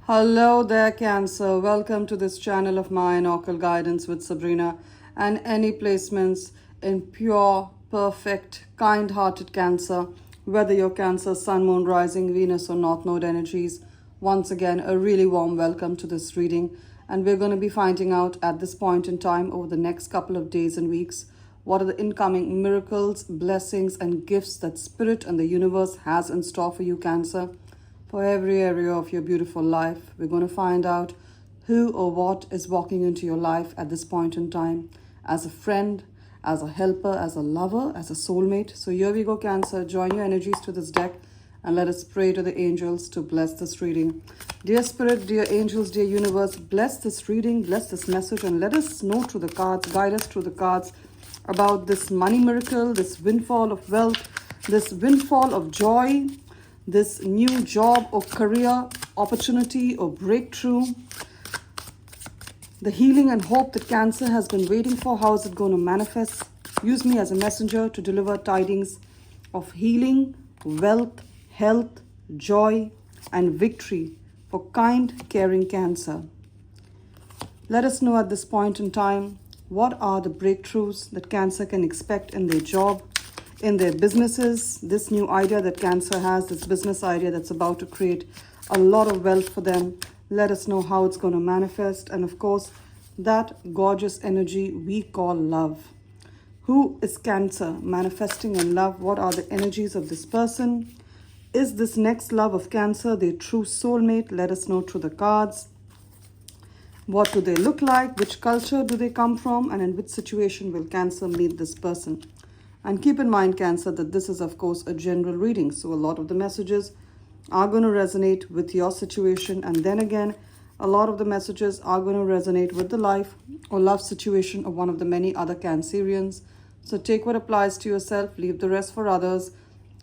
Hello there, Cancer. Welcome to this channel of mine, Occult Guidance with Sabrina, and any placements in pure, perfect, kind-hearted Cancer, whether you're Cancer, Sun, Moon, Rising, Venus, or North Node energies. Once again, a really warm welcome to this reading, and we're going to be finding out at this point in time over the next couple of days and weeks what are the incoming miracles, blessings, and gifts that Spirit and the universe has in store for you, Cancer. For every area of your beautiful life, we're going to find out who or what is walking into your life at this point in time as a friend, as a helper, as a lover, as a soulmate. So here we go, Cancer. Join your energies to this deck and let us pray to the angels to bless this reading. Dear Spirit, dear angels, dear universe, bless this reading, bless this message, and let us know through the cards, guide us through the cards about this money miracle, this windfall of wealth, this windfall of joy, this new job or career opportunity or breakthrough, the healing and hope that Cancer has been waiting for. How is it going to manifest? Use me as a messenger to deliver tidings of healing, wealth, health, joy, and victory for kind, caring Cancer. Let us know at this point in time what are the breakthroughs that Cancer can expect in their job, in their businesses, this new idea that Cancer has, this business idea that's about to create a lot of wealth for them. Let us know how it's going to manifest. And of course, that gorgeous energy we call love. Who is Cancer manifesting in love? What are the energies of this person? Is this next love of Cancer their true soulmate? Let us know through the cards. What do they look like? Which culture do they come from? And in which situation will Cancer meet this person? And keep in mind, Cancer, that this is, of course, a general reading. So a lot of the messages are going to resonate with your situation. And then again, a lot of the messages are going to resonate with the life or love situation of one of the many other Cancerians. So take what applies to yourself, leave the rest for others.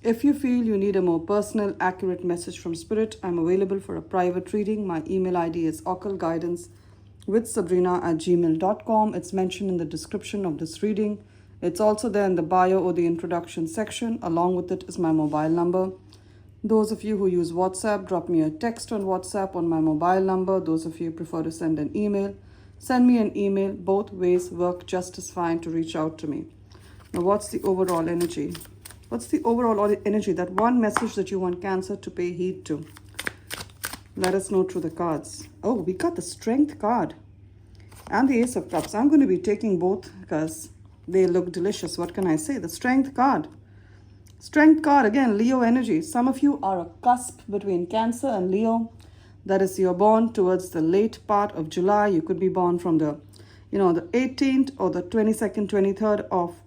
If you feel you need a more personal, accurate message from Spirit, I'm available for a private reading. My email ID is occultguidancewithsabrina@gmail.com. It's mentioned in the description of this reading. It's also there in the bio or the introduction section. Along with it is my mobile number. Those of you who use WhatsApp, drop me a text on WhatsApp on my mobile number. Those of you who prefer to send an email, send me an email. Both ways work just as fine to reach out to me. Now, what's the overall energy? What's the overall energy? That one message that you want Cancer to pay heed to. Let us know through the cards. Oh, we got the Strength card and the Ace of Cups. I'm going to be taking both because they look delicious. What can I say? The Strength card. Strength card, again, Leo energy. Some of you are a cusp between Cancer and Leo. That is, you're born towards the late part of July. You could be born from the 18th or the 22nd, 23rd of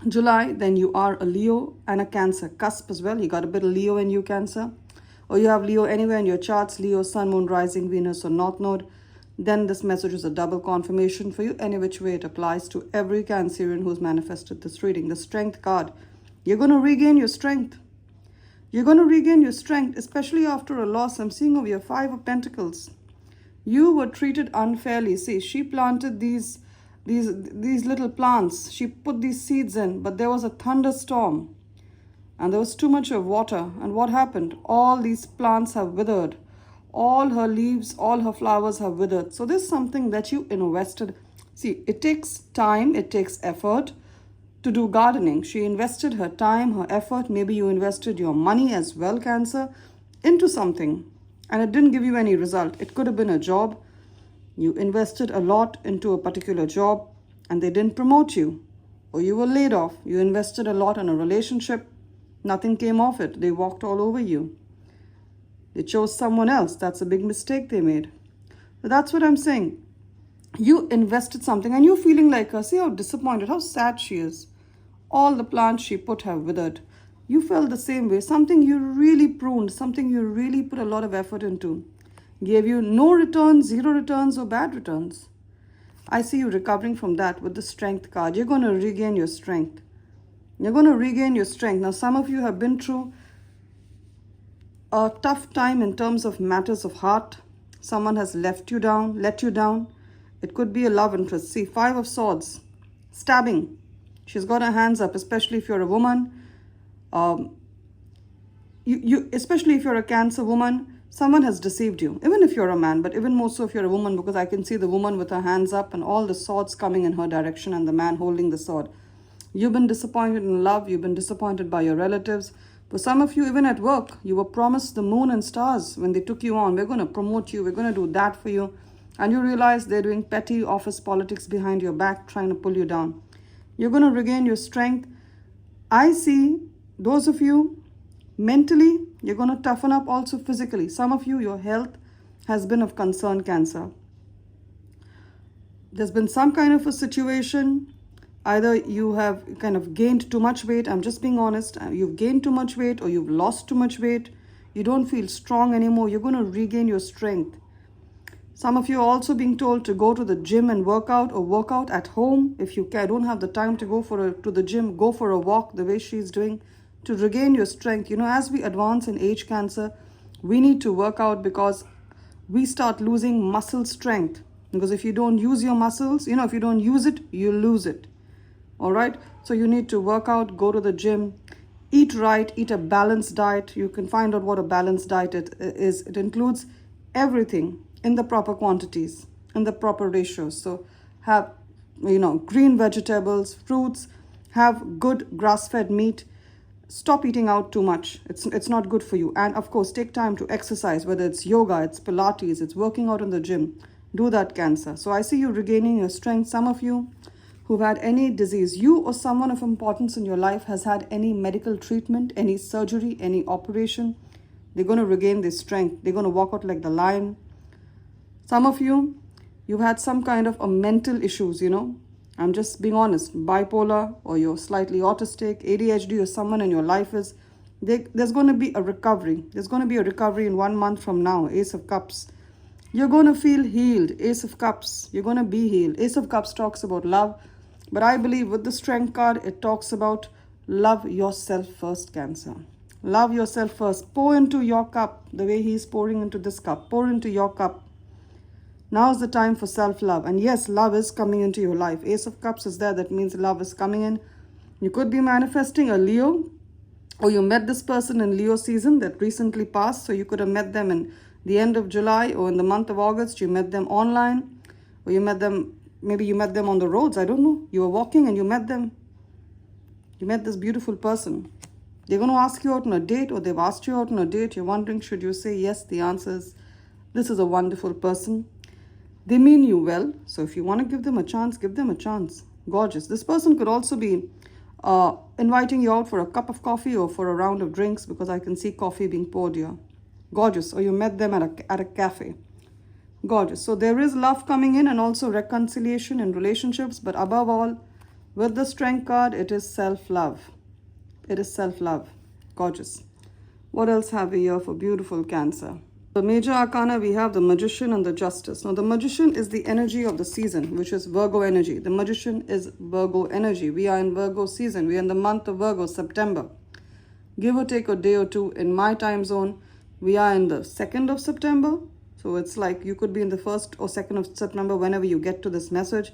July. Then you are a Leo and a Cancer cusp as well. You got a bit of Leo in you, Cancer. Or you have Leo anywhere in your charts, Leo, Sun, Moon, Rising, Venus, or North Node. Then this message is a double confirmation for you. Any which way it applies to every Cancerian who's manifested this reading. The Strength card. You're going to regain your strength. You're going to regain your strength, especially after a loss. I'm seeing over your Five of Pentacles. You were treated unfairly. See, she planted these little plants. She put these seeds in, but there was a thunderstorm. And there was too much of water. And what happened? All these plants have withered. All her leaves, all her flowers have withered. So this is something that you invested. See, it takes time, it takes effort to do gardening. She invested her time, her effort. Maybe you invested your money as well, Cancer, into something. And it didn't give you any result. It could have been a job. You invested a lot into a particular job and they didn't promote you. Or you were laid off. You invested a lot in a relationship. Nothing came of it. They walked all over you. They chose someone else. That's a big mistake they made. So that's what I'm saying. You invested something and you're feeling like her. See how disappointed, how sad she is. All the plants she put have withered. You felt the same way. Something you really pruned, something you really put a lot of effort into, gave you no returns, zero returns, or bad returns. I see you recovering from that with the Strength card. You're going to regain your strength. You're going to regain your strength. Now, some of you have been through a tough time in terms of matters of heart. Someone has let you down. It could be a love interest. See, Five of Swords, stabbing. She's got her hands up, especially if you're a woman. Especially if you're a Cancer woman, Someone has deceived you, even if you're a man, but even more so if you're a woman, because I can see the woman with her hands up and all the swords coming in her direction and the man holding the sword. You've been disappointed in love. You've been disappointed by your relatives. For some of you, even at work, you were promised the moon and stars when they took you on. We're going to promote you. We're going to do that for you. And you realize they're doing petty office politics behind your back, trying to pull you down. You're going to regain your strength. I see those of you, mentally, you're going to toughen up also physically. Some of you, your health has been of concern, Cancer. There's been some kind of a situation. Either you have kind of gained too much weight. I'm just being honest. You've gained too much weight or you've lost too much weight. You don't feel strong anymore. You're going to regain your strength. Some of you are also being told to go to the gym and work out or work out at home. If you don't have the time to go to the gym, go for a walk the way she's doing to regain your strength. You know, as we advance in age, Cancer, we need to work out because we start losing muscle strength. Because if you don't use your muscles, if you don't use it, you lose it. All right, so you need to work out, go to the gym, eat right, eat a balanced diet. You can find out what a balanced diet is. It includes everything in the proper quantities, in the proper ratios. So have, green vegetables, fruits, have good grass-fed meat. Stop eating out too much. It's not good for you. And of course, take time to exercise, whether it's yoga, it's Pilates, it's working out in the gym. Do that, Cancer. So I see you regaining your strength. Some of you who've had any disease, you or someone of importance in your life has had any medical treatment, any surgery, any operation, they're going to regain their strength. They're going to walk out like the lion. Some of you, you've had some kind of a mental issues, I'm just being honest, bipolar or you're slightly autistic, ADHD, or someone in your life is, there's going to be a recovery. There's going to be a recovery in 1 month from now, Ace of Cups. You're going to feel healed, Ace of Cups. You're going to be healed. Ace of Cups talks about love. But I believe with the Strength card, it talks about love yourself first, Cancer. Love yourself first. Pour into your cup the way he's pouring into this cup. Pour into your cup. Now is the time for self-love. And yes, love is coming into your life. Ace of Cups is there. That means love is coming in. You could be manifesting a Leo, or you met this person in Leo season that recently passed. So you could have met them in the end of July or in the month of August. You met them online, or you met them, maybe you met them on the roads. I don't know. You were walking and you met them. You met this beautiful person. They're going to ask you out on a date, or they've asked you out on a date. You're wondering, should you say yes? The answer is, this is a wonderful person. They mean you well. So if you want to give them a chance, give them a chance. Gorgeous. This person could also be inviting you out for a cup of coffee or for a round of drinks, because I can see coffee being poured here. Gorgeous. Or you met them at a cafe. Gorgeous. So there is love coming in and also reconciliation in relationships. But above all, with the Strength card, it is self-love. It is self-love. Gorgeous. What else have we here for beautiful Cancer? The major arcana, we have the Magician and the Justice. Now, the Magician is the energy of the season, which is Virgo energy. The Magician is Virgo energy. We are in Virgo season. We are in the month of Virgo, September. Give or take a day or two. In my time zone, we are in the 2nd of September. So it's like you could be in the 1st or 2nd of September whenever you get to this message.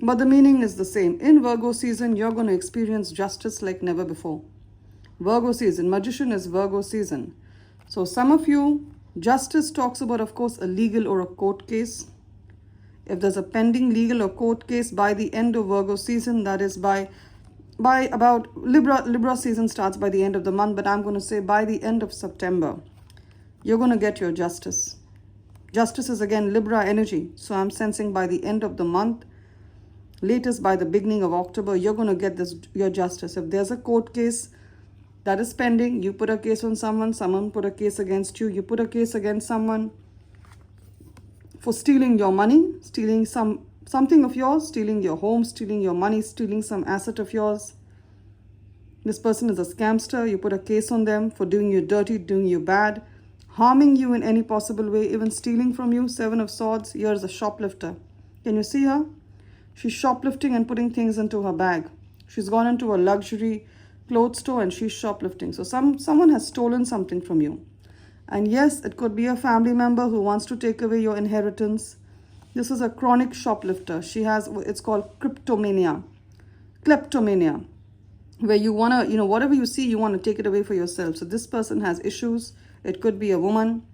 But the meaning is the same. In Virgo season, you're going to experience justice like never before. Virgo season. Magician is Virgo season. So some of you, justice talks about, of course, a legal or a court case. If there's a pending legal or court case by the end of Virgo season, that is by about Libra season starts by the end of the month, but I'm going to say by the end of September, you're going to get your justice. Justice is again Libra energy. So I'm sensing by the end of the month, latest by the beginning of October, you're going to get your justice. If there's a court case that is pending, you put a case on someone, someone put a case against you, you put a case against someone for stealing your money, stealing something of yours, stealing your home, stealing your money, stealing some asset of yours. This person is a scamster. You put a case on them for doing you dirty, doing you bad, harming you in any possible way, even stealing from you. 7 of Swords. Here's a shoplifter. Can you see her? She's shoplifting and putting things into her bag. She's gone into a luxury clothes store and she's shoplifting. So someone has stolen something from you. And yes, it could be a family member who wants to take away your inheritance. This is a chronic shoplifter. She has, it's called kleptomania, where you want to, whatever you see, you want to take it away for yourself. So this person has issues. It could be a woman.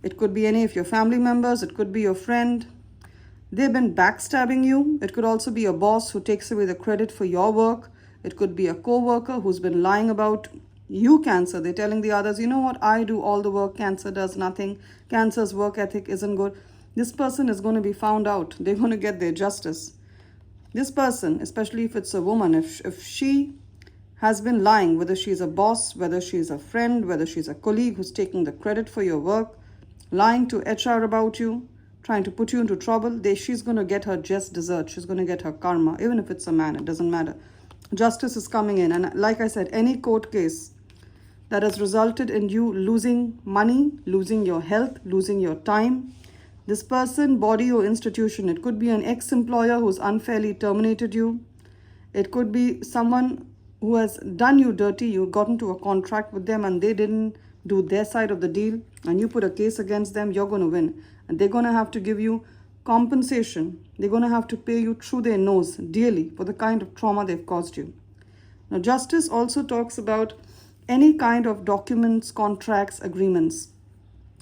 It could be any of your family members. It could be your friend. They've been backstabbing you. It could also be a boss who takes away the credit for your work. It could be a co-worker who's been lying about you, Cancer. They're telling the others, you know what, I do all the work, Cancer does nothing. Cancer's work ethic isn't good. This person is going to be found out. They're going to get their justice. This person, especially if it's a woman, if she has been lying, whether she's a boss, whether she's a friend, whether she's a colleague who's taking the credit for your work, lying to HR about you, trying to put you into trouble, she's going to get her just desert. She's going to get her karma. Even if it's a man, it doesn't matter. Justice is coming in. And like I said, any court case that has resulted in you losing money, losing your health, losing your time, this person, body or institution, it could be an ex-employer who's unfairly terminated you. It could be someone who has done you dirty. You got into a contract with them and they didn't do their side of the deal and you put a case against them. You're going to win. And they're going to have to give you compensation. They're going to have to pay you through their nose dearly for the kind of trauma they've caused you. Now, justice also talks about any kind of documents, contracts, agreements.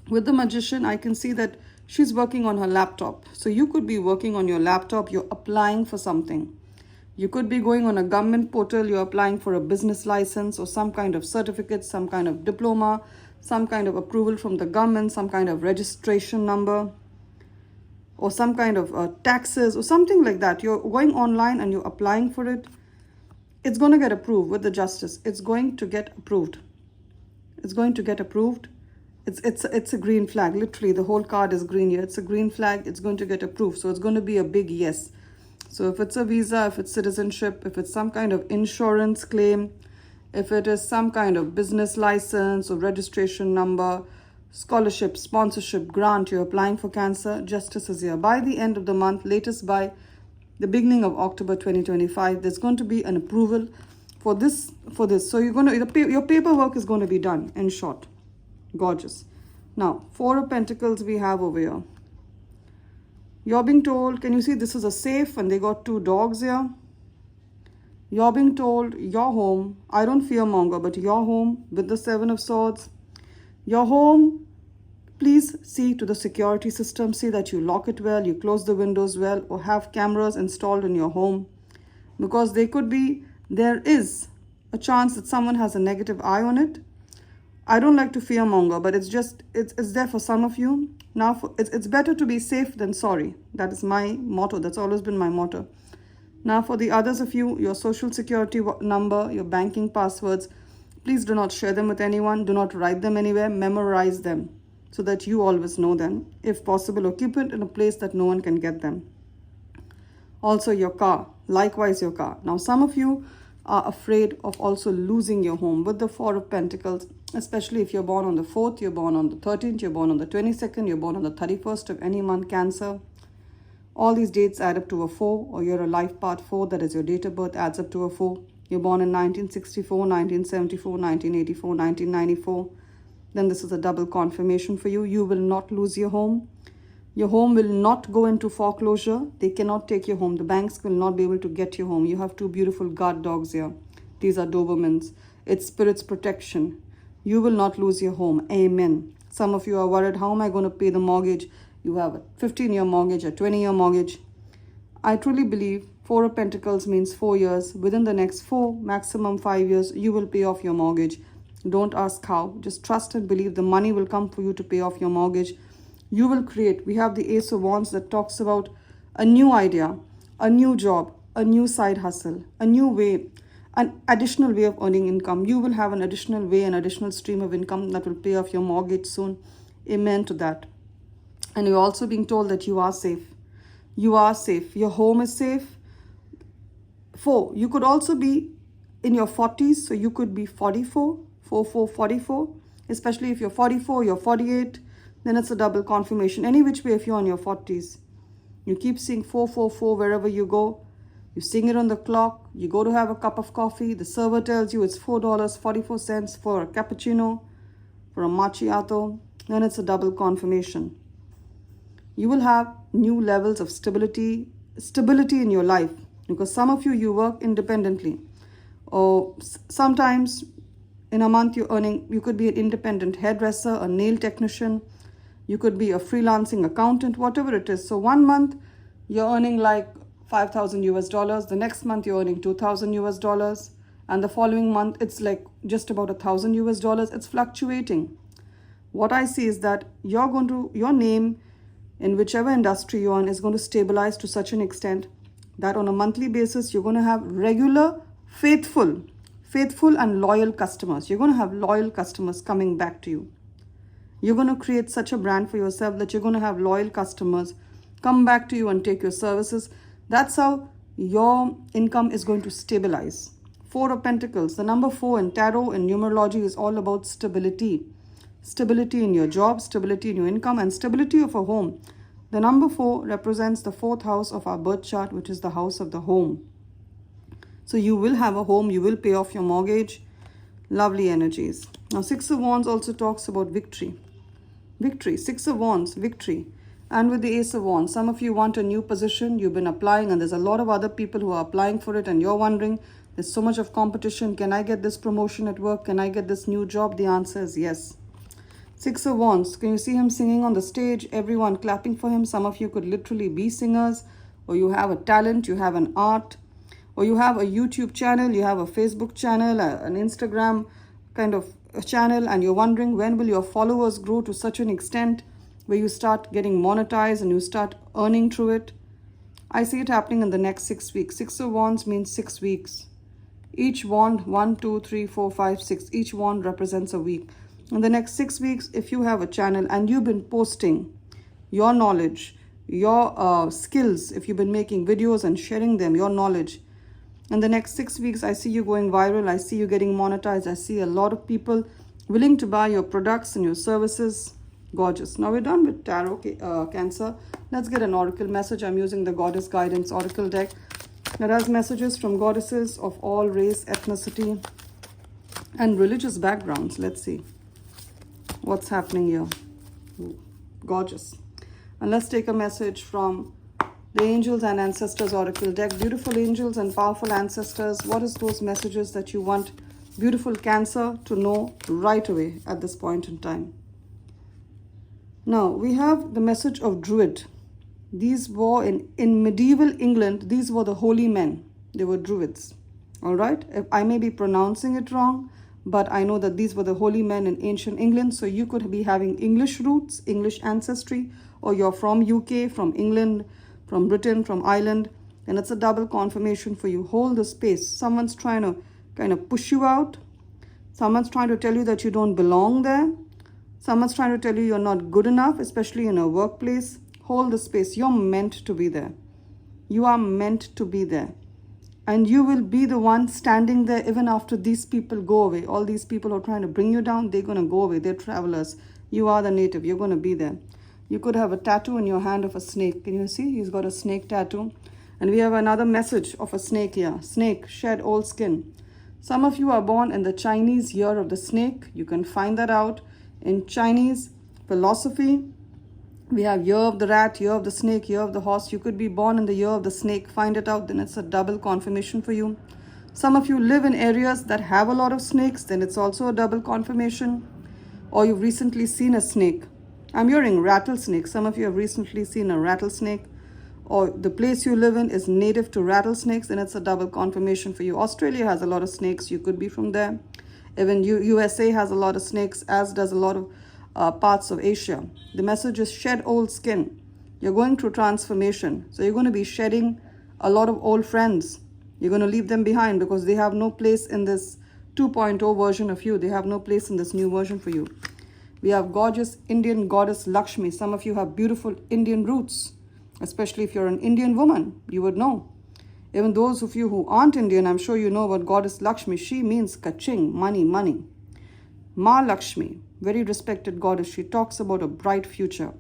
With the Magician, I can see that she's working on her laptop. So you could be working on your laptop. You're applying for something. You could be going on a government portal. You're applying for a business license or some kind of certificate, some kind of diploma, some kind of approval from the government, some kind of registration number, or some kind of taxes or something like that. You're going online and you're applying for it. It's going to get approved with the justice. It's going to get approved. It's going to get approved. It's a green flag. Literally, the whole card is green here. It's a green flag. It's going to get approved. So it's going to be a big yes. So if it's a visa, if it's citizenship, if it's some kind of insurance claim, if it is some kind of business license or registration number, scholarship, sponsorship, grant, you're applying for, Cancer, justice is here. By the end of the month, latest by the beginning of October 2025, there's going to be an approval for this. So you're going to, your paperwork is going to be done, in short. Gorgeous. Now, Four of Pentacles we have over here. You're being told, can you see this is a safe and they got two dogs here? You're being told, your home, I don't fearmonger, but your home with the Seven of Swords. Your home, please see to the security system. See that you lock it well, you close the windows well, or have cameras installed in your home. Because there is a chance that someone has a negative eye on it. I don't like to fearmonger, but it's there for some of you. Now, it's better to be safe than sorry. That is my motto. That's always been my motto. Now, for the others of you, your social security number, your banking passwords, please do not share them with anyone. Do not write them anywhere. Memorize them so that you always know them, if possible, or keep it in a place that no one can get them. Also, your car. Likewise, your car. Now, some of you are afraid of also losing your home with the Four of Pentacles, especially if you're born on the 4th, you're born on the 13th, you're born on the 22nd, you're born on the 31st of any month, Cancer. All these dates add up to a 4, or you're a life part 4, that is your date of birth, adds up to a 4. You're born in 1964, 1974, 1984, 1994. Then this is a double confirmation for you. You will not lose your home. Your home will not go into foreclosure. They cannot take your home. The banks will not be able to get your home. You have two beautiful guard dogs here. These are Dobermans. It's Spirit's protection. You will not lose your home. Amen. Some of you are worried, how am I going to pay the mortgage? You have a 15-year mortgage, a 20-year mortgage. I truly believe Four of Pentacles means 4 years. Within the next 4, maximum 5 years, you will pay off your mortgage. Don't ask how. Just trust and believe the money will come for you to pay off your mortgage. You will create. We have the Ace of Wands that talks about a new idea, a new job, a new side hustle, a new way, an additional way of earning income. You will have an additional way, an additional stream of income that will pay off your mortgage soon. Amen to that. And you're also being told that you are safe. You are safe. Your home is safe. 4, you could also be in your 40s. So you could be 44, 44, especially if you're 44, you're 48. Then it's a double confirmation. Any which way if you're in your 40s. You keep seeing 444 wherever you go. You sing it on the clock. You go to have a cup of coffee. The server tells you it's $4.44 for a cappuccino, for a macchiato. Then it's a double confirmation. You will have new levels of stability in your life. Because some of you work independently. Or sometimes in a month you could be an independent hairdresser, a nail technician. You could be a freelancing accountant, whatever it is. So 1 month you're earning like 5,000 US dollars. The next month you're earning 2,000 US dollars. And the following month it's like just about 1,000 US dollars. It's fluctuating. What I see is that your name in whichever industry you're in is going to stabilize to such an extent that on a monthly basis, you're going to have regular, faithful and loyal customers. You're going to have loyal customers coming back to you. You're going to create such a brand for yourself that you're going to have loyal customers come back to you and take your services. That's how your income is going to stabilize. 4 of Pentacles. The number 4 in tarot and numerology is all about stability. Stability in your job, stability in your income, and stability of a home. The number 4 represents the 4th house of our birth chart, which is the house of the home. So you will have a home, you will pay off your mortgage. Lovely energies. Now 6 of Wands also talks about victory. Victory, 6 of Wands, victory. And with the Ace of Wands, some of you want a new position, you've been applying and there's a lot of other people who are applying for it and you're wondering, there's so much of competition, can I get this promotion at work, can I get this new job? The answer is yes. 6 of Wands, can you see him singing on the stage? Everyone clapping for him. Some of you could literally be singers, or you have a talent, you have an art, or you have a YouTube channel, you have a Facebook channel, an Instagram kind of a channel, and you're wondering when will your followers grow to such an extent where you start getting monetized and you start earning through it. I see it happening in the next 6 weeks. 6 of Wands means 6 weeks. Each wand, 1, 2, 3, 4, 5, 6, each wand represents a week. In the next 6 weeks, if you have a channel and you've been posting your knowledge, your skills, if you've been making videos and sharing them, your knowledge, in the next 6 weeks, I see you going viral. I see you getting monetized. I see a lot of people willing to buy your products and your services. Gorgeous. Now we're done with tarot, Cancer. Let's get an oracle message. I'm using the Goddess Guidance Oracle deck that has messages from goddesses of all race, ethnicity, and religious backgrounds. Let's see what's happening here. Ooh, gorgeous. And let's take a message from the Angels and Ancestors Oracle deck. Beautiful angels and powerful ancestors, what is those messages that you want beautiful Cancer to know right away at this point in time? Now, we have the message of Druid. These were in medieval England, these were the holy men. They were Druids. All right? I may be pronouncing it wrong, but I know that these were the holy men in ancient England. So you could be having English roots, English ancestry, or you're from UK, from England, from Britain, from Ireland, and it's a double confirmation for you. Hold the space. Someone's trying to kind of push you out. Someone's trying to tell you that you don't belong there. Someone's trying to tell you you're not good enough, especially in a workplace. Hold the space. You're meant to be there. You are meant to be there. And you will be the one standing there even after these people go away. All these people who are trying to bring you down, they're going to go away. They're travelers. You are the native. You're going to be there. You could have a tattoo in your hand of a snake. Can you see? He's got a snake tattoo. And we have another message of a snake here. Snake, shed old skin. Some of you are born in the Chinese year of the snake. You can find that out in Chinese philosophy. We have year of the rat, year of the snake, year of the horse. You could be born in the year of the snake. Find it out, then it's a double confirmation for you. Some of you live in areas that have a lot of snakes, then it's also a double confirmation. Or you've recently seen a snake. I'm hearing rattlesnake. Some of you have recently seen a rattlesnake. Or the place you live in is native to rattlesnakes, then it's a double confirmation for you. Australia has a lot of snakes. You could be from there. Even USA has a lot of snakes, as does a lot of parts of Asia. The message is shed old skin. You're going through transformation. So you're going to be shedding a lot of old friends. You're going to leave them behind because they have no place in this 2.0 version of you. They have no place in this new version for you. We have gorgeous Indian goddess Lakshmi. Some of you have beautiful Indian roots, especially if you're an Indian woman, you would know. Even those of you who aren't Indian, I'm sure you know about goddess Lakshmi. She means kaching, money, money. Ma Lakshmi, very respected goddess. She talks about a bright future.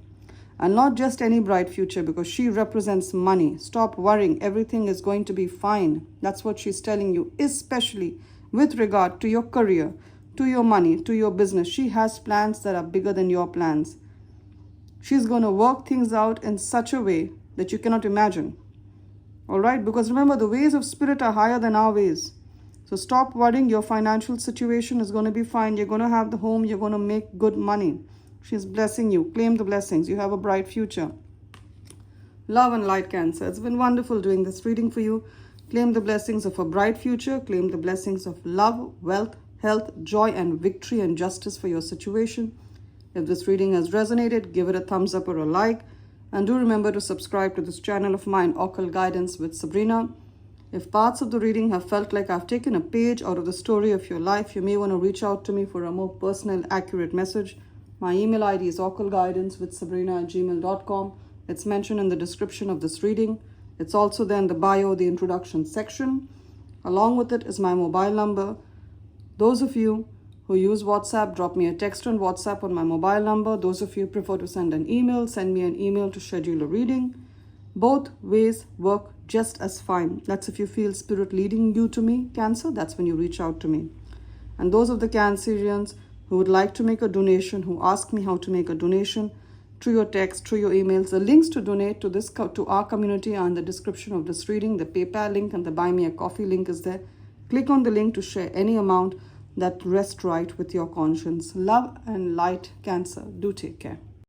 And not just any bright future, because she represents money. Stop worrying. Everything is going to be fine. That's what she's telling you, especially with regard to your career, to your money, to your business. She has plans that are bigger than your plans. She's going to work things out in such a way that you cannot imagine. All right? Because remember, the ways of spirit are higher than our ways. So stop worrying. Your financial situation is going to be fine. You're going to have the home. You're going to make good money. She's blessing you. Claim the blessings. You have a bright future. Love and light, Cancer. It's been wonderful doing this reading for you. Claim the blessings of a bright future. Claim the blessings of love, wealth, health, joy, and victory and justice for your situation. If this reading has resonated, give it a thumbs up or a like. And do remember to subscribe to this channel of mine, Occult Guidance with Sabrina. If parts of the reading have felt like I've taken a page out of the story of your life, you may want to reach out to me for a more personal, accurate message. My email ID is occultguidancewithsabrina@gmail.com. It's mentioned in the description of this reading. It's also there in the bio, the introduction section. Along with it is my mobile number. Those of you who use WhatsApp, drop me a text on WhatsApp on my mobile number. Those of you who prefer to send an email, send me an email to schedule a reading. Both ways work just as fine. That's if you feel spirit leading you to me, Cancer, that's when you reach out to me. And those of the Cancerians who would like to make a donation, who ask me how to make a donation, through your text, through your emails, the links to donate to our community are in the description of this reading. The PayPal link and the Buy Me a Coffee link is there. Click on the link to share any amount that rests right with your conscience. Love and light, Cancer. Do take care.